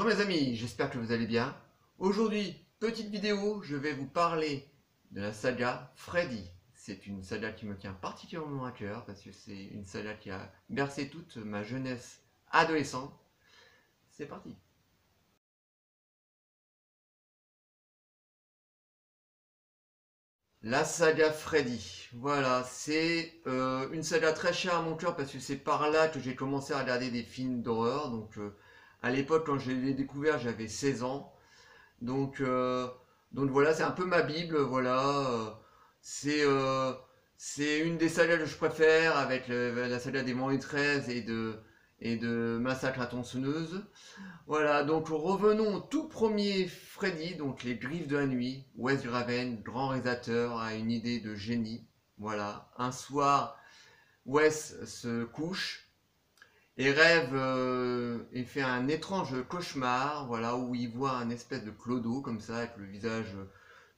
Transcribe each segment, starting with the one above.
Bonjour mes amis, j'espère que vous allez bien. Aujourd'hui, petite vidéo, je vais vous parler de la saga Freddy. C'est une saga qui me tient particulièrement à cœur parce que c'est une saga qui a bercé toute ma jeunesse adolescente. C'est parti. La saga Freddy, voilà, c'est une saga très chère à mon cœur parce que c'est par là que j'ai commencé à regarder des films d'horreur. Donc à l'époque quand je l'ai découvert j'avais 16 ans. Donc, euh, donc voilà, c'est un peu ma Bible, voilà. C'est euh, c'est une des sagas que je préfère avec la saga des Vendredi 13 et de Massacre à tronçonneuse. Voilà, donc revenons au tout premier Freddy, donc les Griffes de la nuit. Wes Craven, grand réalisateur, a une idée de génie. Voilà, un soir, Wes se couche et rêve et fait un étrange cauchemar, voilà, où il voit un espèce de clodo comme ça, avec le visage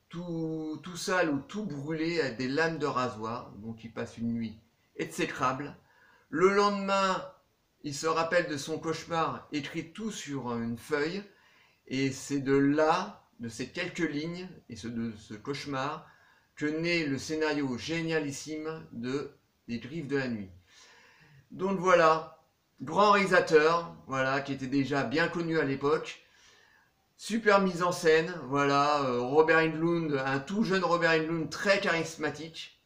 tout sale ou tout brûlé, avec des lames de rasoir. Donc il passe une nuit exécrable. Le lendemain, il se rappelle de son cauchemar, écrit tout sur une feuille, et c'est de là, de ces quelques lignes, et de ce cauchemar, que naît le scénario génialissime de Les Griffes de la nuit. Donc voilà, grand réalisateur, voilà, qui était déjà bien connu à l'époque. Super mise en scène, voilà, Robert Englund, un tout jeune Robert Englund très charismatique.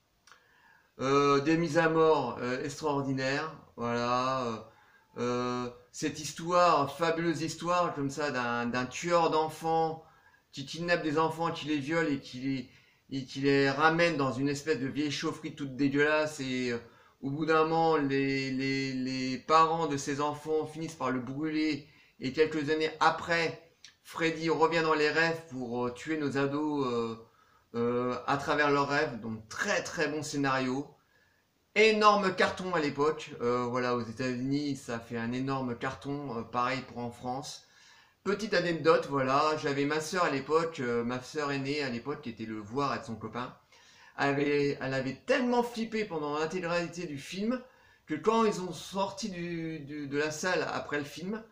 Des mises à mort extraordinaires, voilà. Cette histoire, fabuleuse histoire comme ça d'un tueur d'enfants qui kidnappe des enfants, qui les viole et qui les ramène dans une espèce de vieille chaufferie toute dégueulasse et au bout d'un moment les parents de ces enfants finissent par le brûler et quelques années après Freddy revient dans les rêves pour tuer nos ados à travers leurs rêves. Donc très très bon scénario. Énorme carton à l'époque, voilà, aux États-Unis ça fait un énorme carton, pareil pour en France. Petite anecdote, voilà, j'avais ma soeur à l'époque, ma soeur aînée à l'époque qui était le voir avec son copain. Elle avait tellement flippé pendant l'intégralité du film que quand ils ont sorti de la salle après le film,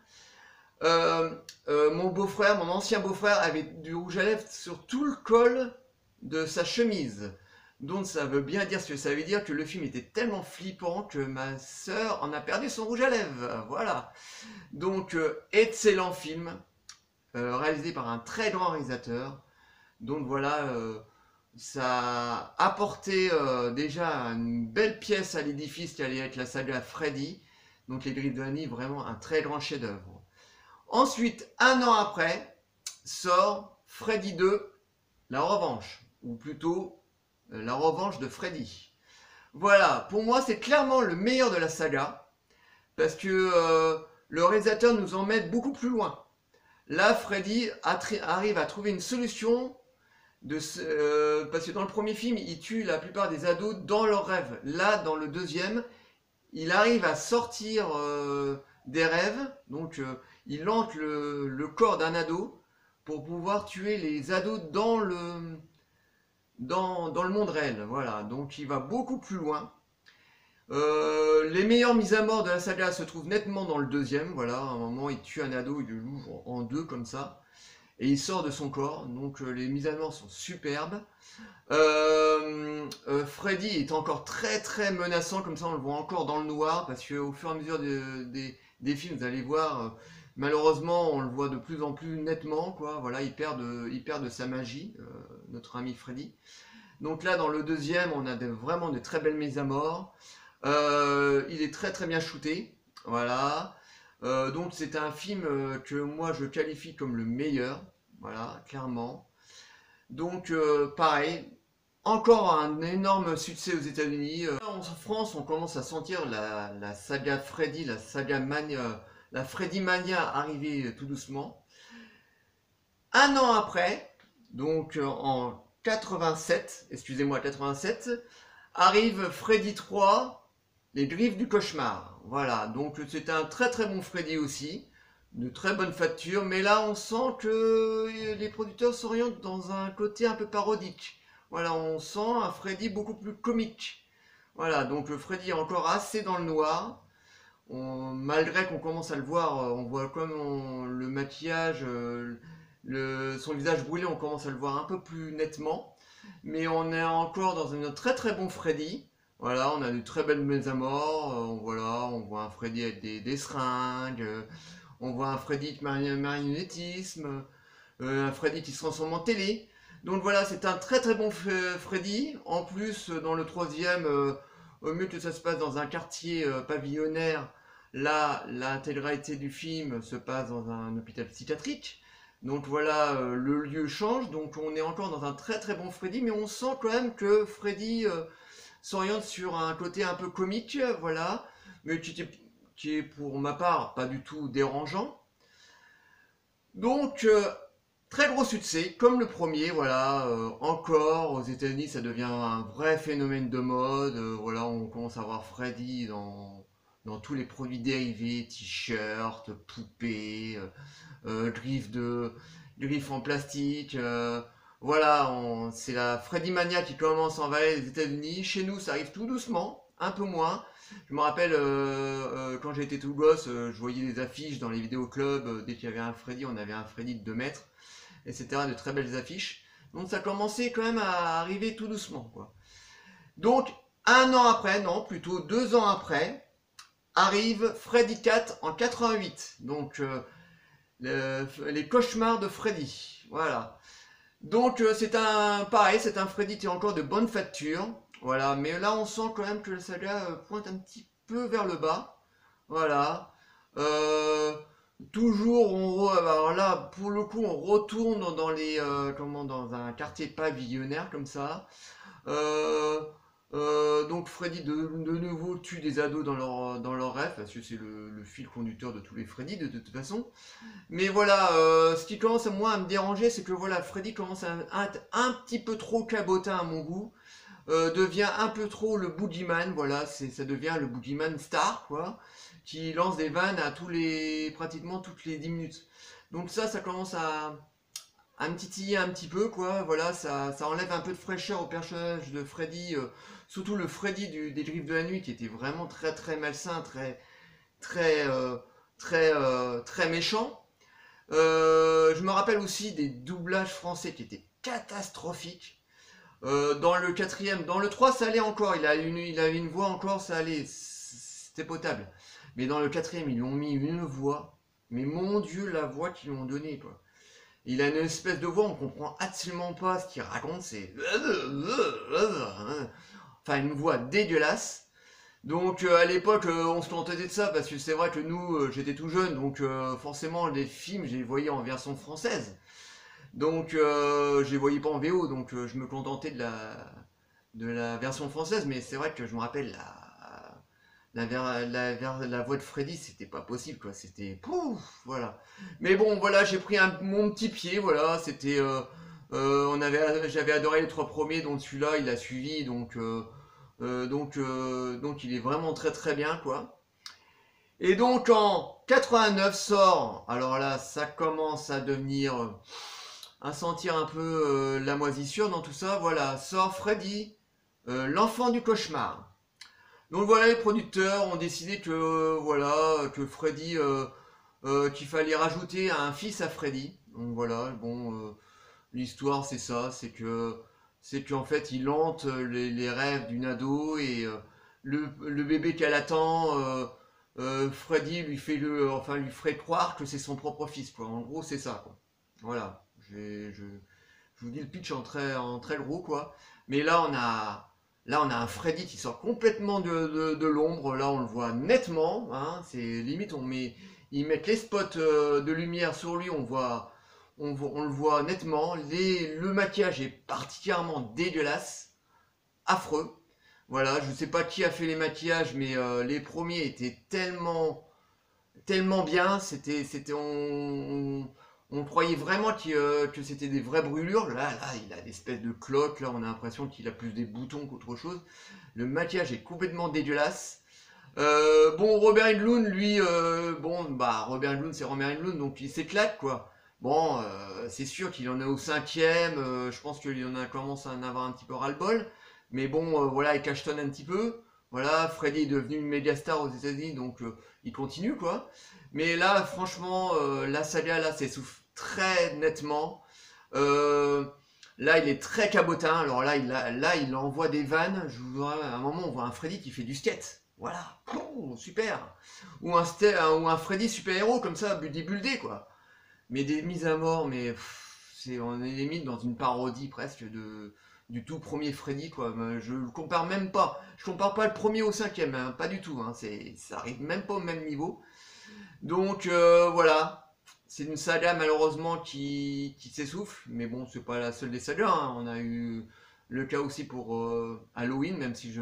mon beau-frère, mon ancien beau-frère avait du rouge à lèvres sur tout le col de sa chemise. Donc ça veut bien dire ce que ça veut dire, que le film était tellement flippant que ma sœur en a perdu son rouge à lèvres. Voilà. Donc excellent film, réalisé par un très grand réalisateur. Donc voilà, ça a apporté déjà une belle pièce à l'édifice qui allait être la saga Freddy. Donc les Griffes de la nuit, vraiment un très grand chef-d'œuvre. Ensuite, un an après, sort Freddy 2, la revanche, ou plutôt la revanche de Freddy. Voilà, pour moi c'est clairement le meilleur de la saga, parce que le réalisateur nous emmène beaucoup plus loin. Là, Freddy arrive à trouver une solution, parce que dans le premier film, il tue la plupart des ados dans leurs rêves. Là, dans le deuxième, il arrive à sortir des rêves, donc il hante le corps d'un ado pour pouvoir tuer les ados dans le monde réel. Voilà, donc il va beaucoup plus loin. Les meilleures mises à mort de la saga se trouvent nettement dans le deuxième. Voilà, à un moment il tue un ado, il le l'ouvre en deux comme ça, et il sort de son corps. Donc les mises à mort sont superbes. Freddy est encore très très menaçant, comme ça on le voit encore dans le noir, parce qu'au fur et à mesure des films, vous allez voir, malheureusement on le voit de plus en plus nettement, quoi. Voilà, il perd de sa magie, notre ami Freddy. Donc là, dans le deuxième, on a vraiment de très belles mises à mort. Il est très très bien shooté, voilà. Donc c'est un film que moi je qualifie comme le meilleur, voilà, clairement. Donc pareil, encore un énorme succès aux États-Unis. En France, on commence à sentir la saga Freddy, la Freddy Mania arriver tout doucement. Un an après, donc en 87, excusez-moi, 87, arrive Freddy 3, les griffes du cauchemar. Voilà, donc c'est un très très bon Freddy aussi, de très bonne facture, mais là on sent que les producteurs s'orientent dans un côté un peu parodique. Voilà, on sent un Freddy beaucoup plus comique. Voilà, donc le Freddy est encore assez dans le noir. malgré qu'on commence à le voir, on voit comme le maquillage, son visage brûlé, on commence à le voir un peu plus nettement. Mais on est encore dans un très très bon Freddy. Voilà, on a de très belles mésamores. Voilà, on voit un Freddy avec des seringues. On voit un Freddy avec marionnettisme. Un Freddy qui se transforme en télé. Donc voilà, c'est un très très bon Freddy. En plus, dans le troisième, au mieux que ça se passe dans un quartier pavillonnaire, là, l'intégralité du film se passe dans un hôpital psychiatrique. Donc voilà, le lieu change, donc on est encore dans un très très bon Freddy, mais on sent quand même que Freddy s'oriente sur un côté un peu comique, voilà, mais qui est pour ma part pas du tout dérangeant. Donc très gros succès, comme le premier, voilà, encore aux États-Unis ça devient un vrai phénomène de mode, voilà, on commence à voir Freddy dans tous les produits dérivés, t-shirts, poupées, griffes en plastique. Voilà, c'est la Freddy Mania qui commence à envahir les États-Unis. Chez nous, ça arrive tout doucement, un peu moins. Je me rappelle quand j'étais tout gosse, je voyais des affiches dans les vidéoclubs. Dès qu'il y avait un Freddy, on avait un Freddy de 2 mètres, etc. De très belles affiches. Donc ça commençait quand même à arriver tout doucement, quoi. Donc, un an après, non, plutôt 2 ans après, arrive Freddy 4 en 88. Donc, les cauchemars de Freddy. Voilà. Donc pareil, c'est un Freddy qui est encore de bonne facture. Voilà, mais là on sent quand même que la saga pointe un petit peu vers le bas. Voilà. Euh, toujours alors là pour le coup on retourne dans un quartier pavillonnaire comme ça. Euh, donc Freddy de nouveau tue des ados dans leur rêve parce que c'est le fil conducteur de tous les Freddy de toute façon. Mais voilà, ce qui commence moi à me déranger, c'est que voilà, Freddy commence à être un petit peu trop cabotin à mon goût, devient un peu trop le boogeyman, voilà, ça devient le boogeyman star, quoi, qui lance des vannes pratiquement toutes les 10 minutes. Donc ça commence à me titiller un petit peu, quoi, voilà, ça enlève un peu de fraîcheur au personnage de Freddy, surtout le Freddy des Griffes de la Nuit, qui était vraiment très très malsain, très, très méchant. Je me rappelle aussi des doublages français qui étaient catastrophiques. Dans le quatrième, dans le 3 ça allait encore, il avait une voix encore, ça allait, c'était potable. Mais dans le quatrième, ils lui ont mis une voix. Mais mon Dieu, la voix qu'ils lui ont donnée, quoi. Il a une espèce de voix, on comprend absolument pas ce qu'il raconte, c'est... Enfin, une voix dégueulasse. Donc à l'époque on se contentait de ça parce que c'est vrai que nous j'étais tout jeune donc forcément les films je les voyais en version française. Donc je les voyais pas en VO donc je me contentais de la version française mais c'est vrai que je me rappelle la voix de Freddy c'était pas possible quoi c'était pouf voilà. Mais bon voilà j'ai pris mon petit pied voilà c'était j'avais adoré les 3 premiers donc celui-là il a suivi donc il est vraiment très très bien quoi. Et donc en 89 sort, alors là ça commence à devenir, à sentir un peu la moisissure dans tout ça, voilà, sort Freddy, l'enfant du cauchemar. Donc voilà les producteurs ont décidé que voilà que Freddy, qu'il fallait rajouter un fils à Freddy. Donc voilà, bon, l'histoire c'est ça, c'est qu'en fait il hante les rêves d'une ado et le bébé qu'elle attend, Freddy lui ferait croire que c'est son propre fils quoi. En gros c'est ça quoi. Voilà, je vous dis le pitch en très gros quoi. Mais là on a un Freddy qui sort complètement de l'ombre. Là on le voit nettement. Hein, c'est limite ils mettent les spots de lumière sur lui. On le voit nettement. Le maquillage est particulièrement dégueulasse, affreux. Voilà, je ne sais pas qui a fait les maquillages, mais les premiers étaient tellement bien. On croyait vraiment que c'était des vraies brûlures. Là, il a des espèces de cloques. Là, on a l'impression qu'il a plus des boutons qu'autre chose. Le maquillage est complètement dégueulasse. Bon, Robert Englund, lui, Robert Englund, c'est Robert Englund, donc il s'éclate, quoi. Bon, c'est sûr qu'il en est au 5e, je pense qu'il en a commencé à en avoir un petit peu ras-le-bol, mais bon, voilà, il cachetonne un petit peu. Voilà, Freddy est devenu une méga star aux États-Unis, donc il continue quoi. Mais là, franchement, la saga là s'essouffle très nettement. Euh, Là, il est très cabotin. Alors là, il envoie des vannes. À un moment, on voit un Freddy qui fait du skate. Voilà, oh, super. Ou un Freddy super-héros comme ça, bodybuildé quoi. Mais des mises à mort, mais on est limite dans une parodie presque du tout premier Freddy quoi. Je le compare même pas. Je compare pas le premier au cinquième, hein, pas du tout. Hein. Ça arrive même pas au même niveau. Donc voilà, c'est une saga malheureusement qui s'essouffle, mais bon, c'est pas la seule des sagas. Hein. On a eu le cas aussi pour Halloween, même si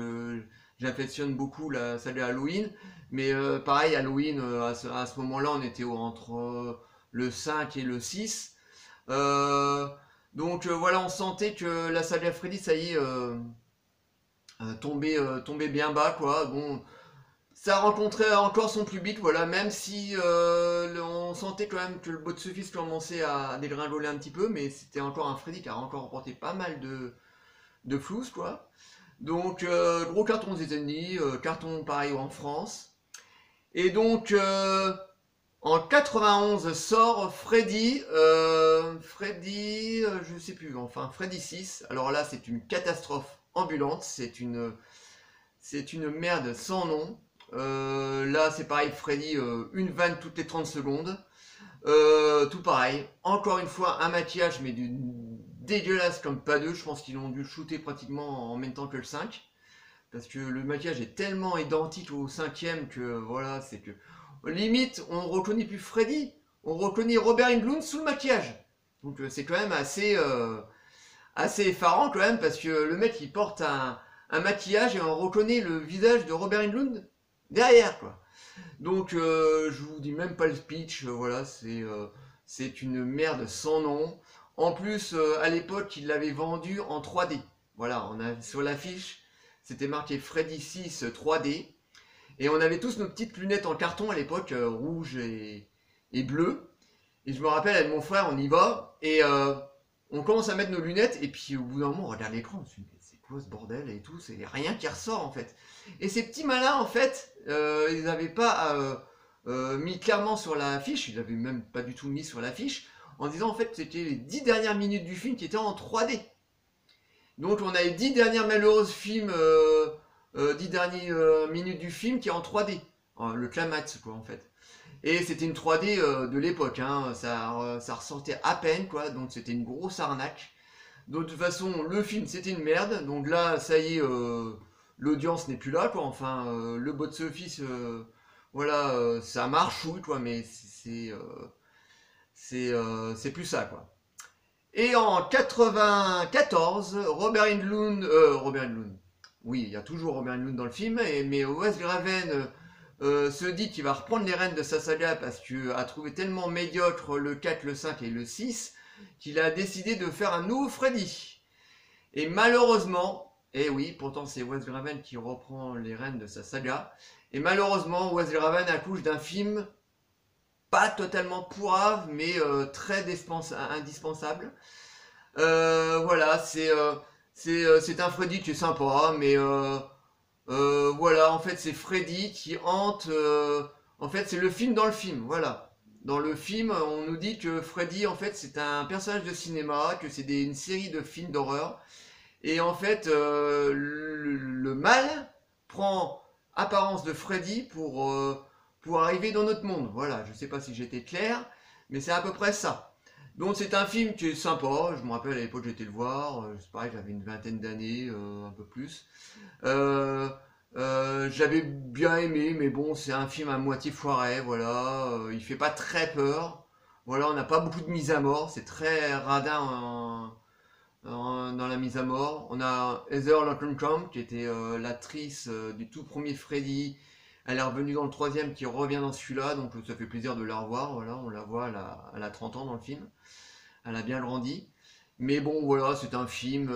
j'affectionne beaucoup la saga Halloween. Mais pareil, Halloween, à ce moment-là, on était entre le 5 et le 6. Euh, donc voilà, on sentait que la saga Freddy, ça y est, tombait bien bas, quoi. Bon, ça rencontrait encore son public, voilà, même si on sentait quand même que le box-office commençait à dégringoler un petit peu, mais c'était encore un Freddy qui a encore remporté pas mal de flous, quoi. Donc, gros carton aux États-Unis, carton pareil en France. Et donc, en 91 sort Freddy, je sais plus, enfin Freddy 6. Alors là, c'est une catastrophe ambulante, c'est une merde sans nom. Là, c'est pareil, Freddy, une vanne toutes les 30 secondes. Tout pareil. Encore une fois, un maquillage, mais dégueulasse comme pas deux. Je pense qu'ils ont dû le shooter pratiquement en même temps que le 5. Parce que le maquillage est tellement identique au cinquième que voilà, c'est que. Limite, on ne reconnaît plus Freddy. On reconnaît Robert Englund sous le maquillage. Donc c'est quand même assez effarant quand même parce que le mec il porte un maquillage et on reconnaît le visage de Robert Englund derrière quoi. Donc je vous dis même pas le speech, voilà, c'est une merde sans nom. En plus, à l'époque, il l'avait vendu en 3D. Voilà, on a sur l'affiche, c'était marqué Freddy 6 3D. Et on avait tous nos petites lunettes en carton à l'époque, rouge et bleu. Et je me rappelle avec mon frère, on y va, et on commence à mettre nos lunettes, et puis au bout d'un moment, on regarde l'écran, on se dit, mais c'est quoi ce bordel et tout, c'est rien qui ressort en fait. Et ces petits malins, en fait, ils n'avaient pas mis clairement sur la fiche, ils n'avaient même pas du tout mis sur la fiche, en disant en fait que c'était les 10 dernières minutes du film qui étaient en 3D. Donc on a les 10 dernières malheureuses films, 10 dernières minutes du film qui est en 3D. Le climax quoi en fait. Et c'était une 3D de l'époque, hein. Ça ressortait à peine, quoi, donc c'était une grosse arnaque. Donc, de toute façon, le film c'était une merde, donc là, ça y est, l'audience n'est plus là, quoi. Enfin, le box-office, voilà, ça marche, oui, quoi, mais c'est plus ça, quoi. Et en 94, Robert Englund, oui, il y a toujours Robert Englund dans le film, mais Wes Craven se dit qu'il va reprendre les rênes de sa saga parce qu'il a trouvé tellement médiocre le 4, le 5 et le 6 qu'il a décidé de faire un nouveau Freddy. Et malheureusement, et oui, pourtant c'est Wes Craven qui reprend les rênes de sa saga, et malheureusement Wes Craven accouche d'un film pas totalement pourrave, mais très indispensable. Voilà, c'est un Freddy qui est sympa, mais voilà, en fait, c'est Freddy qui hante. En fait, c'est le film dans le film. Voilà. Dans le film, on nous dit que Freddy, en fait, c'est un personnage de cinéma, que c'est une série de films d'horreur. Et en fait, le mal prend apparence de Freddy pour arriver dans notre monde. Voilà, je sais pas si j'étais clair, mais c'est à peu près ça. Donc c'est un film qui est sympa, je me rappelle à l'époque j'étais le voir, c'est pareil, j'avais une vingtaine d'années, un peu plus. Euh, j'avais bien aimé, mais bon, c'est un film à moitié foiré, voilà. Il fait pas très peur. Voilà, on n'a pas beaucoup de mise à mort, c'est très radin dans la mise à mort. On a Heather Langenkamp, qui était l'actrice du tout premier Freddy. Elle est revenue dans le troisième, qui revient dans celui-là, donc ça fait plaisir de la revoir. Voilà, on la voit, elle a 30 ans dans le film. Elle a bien grandi. Mais bon, voilà, c'est un film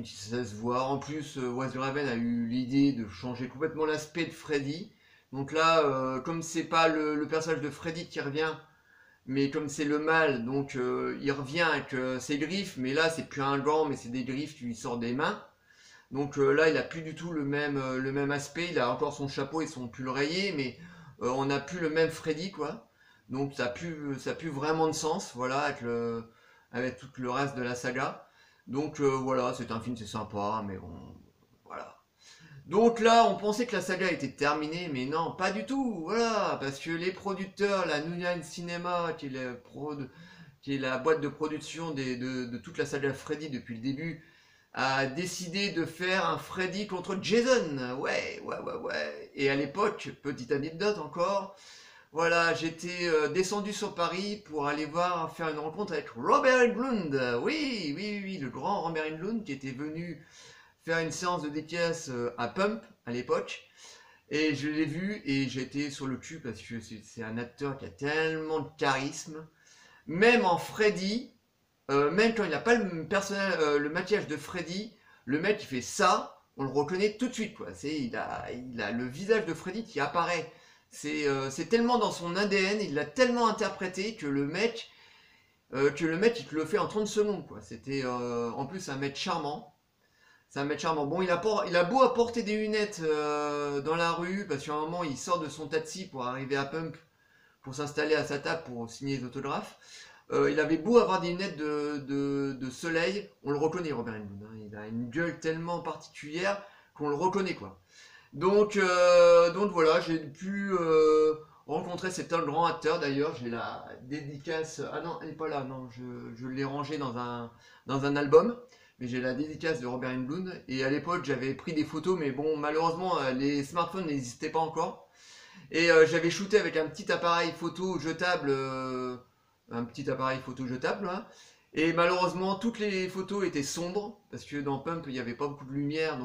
qui sait se voir. En plus, Wes Craven a eu l'idée de changer complètement l'aspect de Freddy. Donc là, comme c'est pas le personnage de Freddy qui revient, mais comme c'est le mal, donc il revient avec ses griffes, mais là c'est plus un gant, mais c'est des griffes qui lui sortent des mains. Donc là, il a plus du tout le même aspect. Il a encore son chapeau et son pull rayé, mais on n'a plus le même Freddy, quoi. Donc ça a plus vraiment de sens, voilà, avec tout le reste de la saga. Donc voilà, c'est un film, c'est sympa, mais bon, voilà. Donc là, on pensait que la saga était terminée, mais non, pas du tout, voilà, parce que les producteurs, la New Line Cinema, qui est la boîte de production de toute la saga Freddy depuis le début, a décidé de faire un Freddy contre Jason. Ouais, ouais, ouais, ouais. Et à l'époque, petite anecdote encore, voilà, j'étais descendu sur Paris pour aller faire une rencontre avec Robert Englund. Oui, oui, oui, oui, le grand Robert Englund qui était venu faire une séance de dédicace à Pump à l'époque. Et je l'ai vu et j'étais sur le cul parce que c'est un acteur qui a tellement de charisme. Même en Freddy, même quand il n'a pas le maquillage de Freddy, le mec qui fait ça, on le reconnaît tout de suite, quoi. Il a le visage de Freddy qui apparaît. C'est tellement dans son ADN, il l'a tellement interprété que le mec il te le fait en 30 secondes, quoi. C'était en plus un mec charmant. C'est un mec charmant. Bon, il a beau apporter des lunettes dans la rue, parce qu'à un moment il sort de son taxi pour arriver à Pump, pour s'installer à sa table pour signer les autographes. Il avait beau avoir des lunettes de soleil, on le reconnaît Robert Englund, hein. Il a une gueule tellement particulière qu'on le reconnaît, quoi. Donc voilà, j'ai pu rencontrer cet grand acteur. D'ailleurs, j'ai la dédicace. Ah non, elle n'est pas là. Non, je l'ai rangée dans un album. Mais j'ai la dédicace de Robert Englund. Et à l'époque, j'avais pris des photos, mais bon, malheureusement, les smartphones n'existaient pas encore. Et j'avais shooté avec un petit appareil photo jetable, hein. Et malheureusement, toutes les photos étaient sombres parce que dans Pump, il n'y avait pas beaucoup de lumière,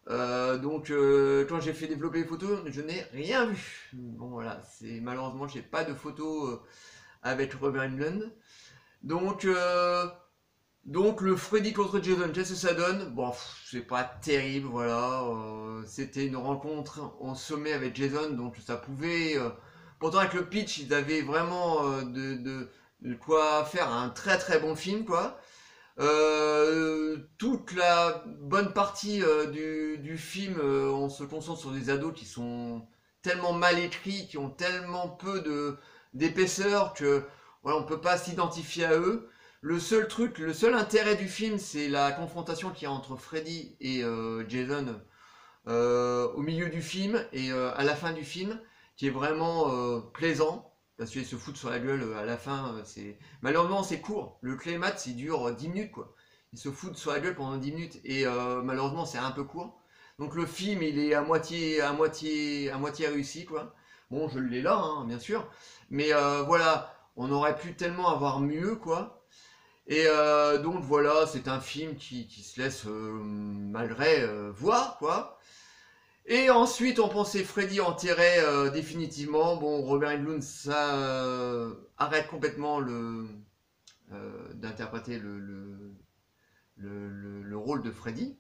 quand j'ai fait développer les photos, je n'ai rien vu. Bon voilà, c'est malheureusement, j'ai pas de photos avec Robert Englund. Donc euh, donc le Freddy contre Jason, qu'est-ce que ça donne? Bon, c'est pas terrible, voilà. C'était une rencontre en sommet avec Jason, donc ça pouvait. Pourtant avec le pitch, ils avaient vraiment de quoi faire un très très bon film, quoi. Toute la bonne partie du film, on se concentre sur des ados qui sont tellement mal écrits, qui ont tellement peu d'épaisseur que voilà, on peut pas s'identifier à eux. Le seul intérêt du film, c'est la confrontation qu'il y a entre Freddy et Jason au milieu du film et à la fin du film, qui est vraiment plaisant. Parce qu'ils se foutent sur la gueule à la fin. Malheureusement, c'est court. Le climax, il dure 10 minutes, quoi. Ils se foutent sur la gueule pendant 10 minutes. Et malheureusement, c'est un peu court. Donc le film, il est à moitié réussi, quoi. Bon, je l'ai là, hein, bien sûr. Mais voilà, on aurait pu tellement avoir mieux, quoi. Et donc voilà, c'est un film qui se laisse malgré voir, quoi. Et ensuite, on pensait Freddy enterré définitivement. Bon, Robert Englund, ça arrête complètement d'interpréter le rôle de Freddy.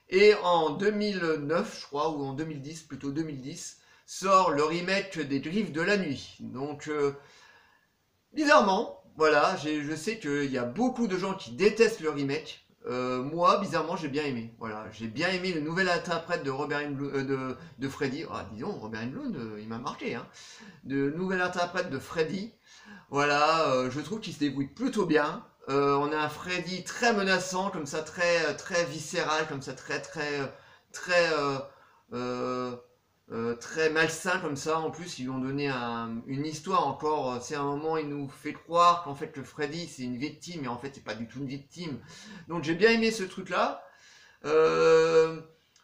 Et en 2009, je crois, ou en 2010, plutôt 2010, sort le remake des Griffes de la Nuit. Donc, bizarrement, voilà, je sais qu'il y a beaucoup de gens qui détestent le remake. Moi, bizarrement, j'ai bien aimé. Voilà, j'ai bien aimé le nouvel interprète de Robert Englund, de Freddy. Ah, disons, Robert Englund, il m'a marqué, hein. De nouvel interprète de Freddy. Voilà, je trouve qu'il se débrouille plutôt bien. On a un Freddy très menaçant, comme ça, très viscéral, comme ça, très, euh, très malsain comme ça. En plus, ils lui ont donné une histoire encore. C'est un moment, il nous fait croire qu'en fait le Freddy c'est une victime, et en fait c'est pas du tout une victime. Donc j'ai bien aimé ce truc-là. Euh,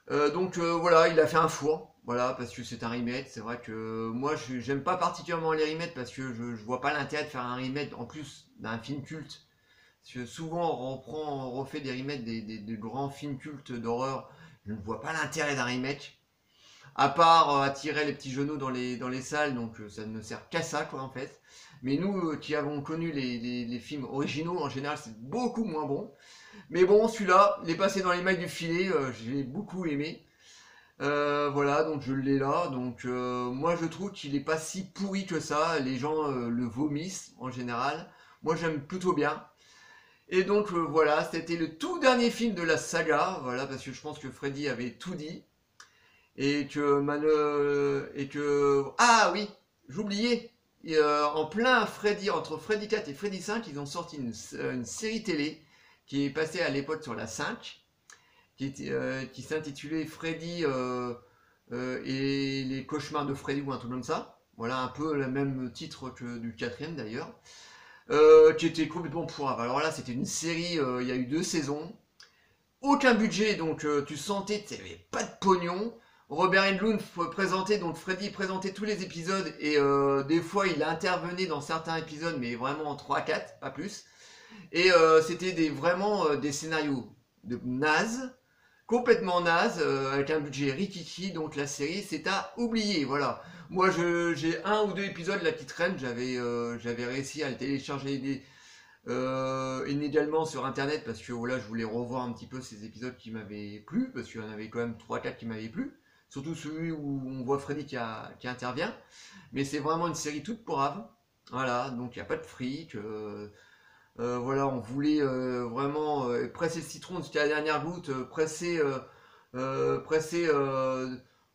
voilà, il a fait un four. Voilà, parce que c'est un remake. C'est vrai que moi, j'aime pas particulièrement les remakes parce que je vois pas l'intérêt de faire un remake en plus d'un film culte. Parce que souvent on refait des remakes des grands films cultes d'horreur. Je ne vois pas l'intérêt d'un remake à part attirer les petits genoux dans les salles, donc ça ne sert qu'à ça, quoi, en fait. Mais nous qui avons connu les films originaux, en général, c'est beaucoup moins bon. Mais bon, celui-là, il est passé dans les mailles du filet, j'ai beaucoup aimé. Voilà, donc je l'ai là. Donc moi, je trouve qu'il est pas si pourri que ça. Les gens le vomissent, en général. Moi, j'aime plutôt bien. Et donc voilà, c'était le tout dernier film de la saga, voilà, parce que je pense que Freddy avait tout dit. Et que ah oui, j'oubliais. En plein Freddy, entre Freddy 4 et Freddy 5, ils ont sorti une série télé qui est passée à l'époque sur la 5, qui s'intitulait Freddy et les cauchemars de Freddy ou un truc comme ça. Voilà, un peu le même titre que du quatrième d'ailleurs. Qui était complètement pourrave. Alors là, c'était une série, il y a eu 2 saisons. Aucun budget, donc tu sentais qu'il n'y avait pas de pognon. Robert Englund présentait, donc Freddy présentait tous les épisodes et des fois il intervenait dans certains épisodes, mais vraiment en 3-4, pas plus. Et c'était vraiment des scénarios de naze, complètement naze, avec un budget rikiki, donc la série c'est à oublier, voilà. Moi j'ai 1 ou 2 épisodes là qui traînent, j'avais réussi à le télécharger inégalement sur internet parce que voilà, je voulais revoir un petit peu ces épisodes qui m'avaient plu, parce qu'il y en avait quand même 3-4 qui m'avaient plu, surtout celui où on voit Freddy qui intervient, mais c'est vraiment une série toute pourrave, voilà, donc il n'y a pas de fric, voilà, on voulait vraiment presser le citron jusqu'à la dernière goutte, presser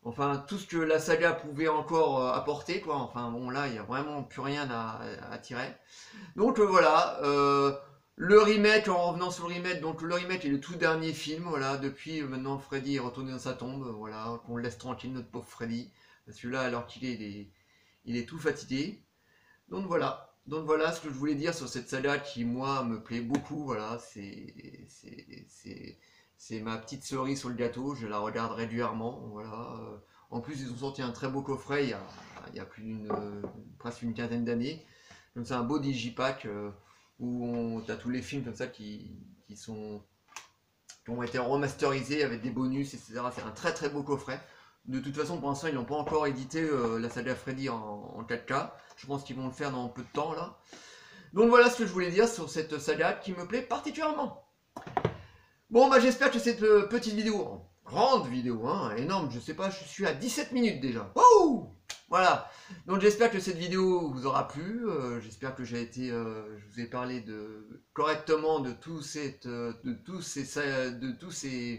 enfin tout ce que la saga pouvait encore apporter, quoi, enfin bon là il n'y a vraiment plus rien à tirer. Donc voilà, le remake, en revenant sur le remake, donc le remake est le tout dernier film, voilà, depuis maintenant Freddy est retourné dans sa tombe, voilà, qu'on le laisse tranquille notre pauvre Freddy, parce que là alors qu'il est, il est tout fatigué. Donc voilà ce que je voulais dire sur cette saga qui moi me plaît beaucoup, voilà, c'est ma petite cerise sur le gâteau, je la regarde régulièrement, voilà. En plus ils ont sorti un très beau coffret il y a plus presque une quinzaine d'années. Donc c'est un beau digipack où tu as tous les films comme ça qui ont été remasterisés avec des bonus, etc. C'est un très très beau coffret. De toute façon, pour l'instant, ils n'ont pas encore édité la saga Freddy en 4K. Je pense qu'ils vont le faire dans peu de temps là. Donc voilà ce que je voulais dire sur cette saga qui me plaît particulièrement. Bon, bah j'espère que cette petite vidéo, grande vidéo, hein, énorme, je sais pas, je suis à 17 minutes déjà. Wouh! Voilà, donc j'espère que cette vidéo vous aura plu, j'espère que je vous ai parlé correctement de tous ces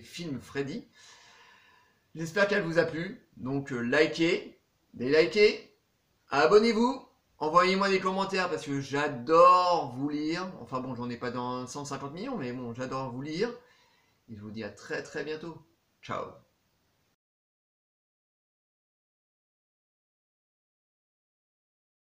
films Freddy. J'espère qu'elle vous a plu, donc likez, abonnez-vous, envoyez-moi des commentaires parce que j'adore vous lire. Enfin bon, j'en ai pas dans 150 millions, mais bon, j'adore vous lire. Et je vous dis à très très bientôt. Ciao.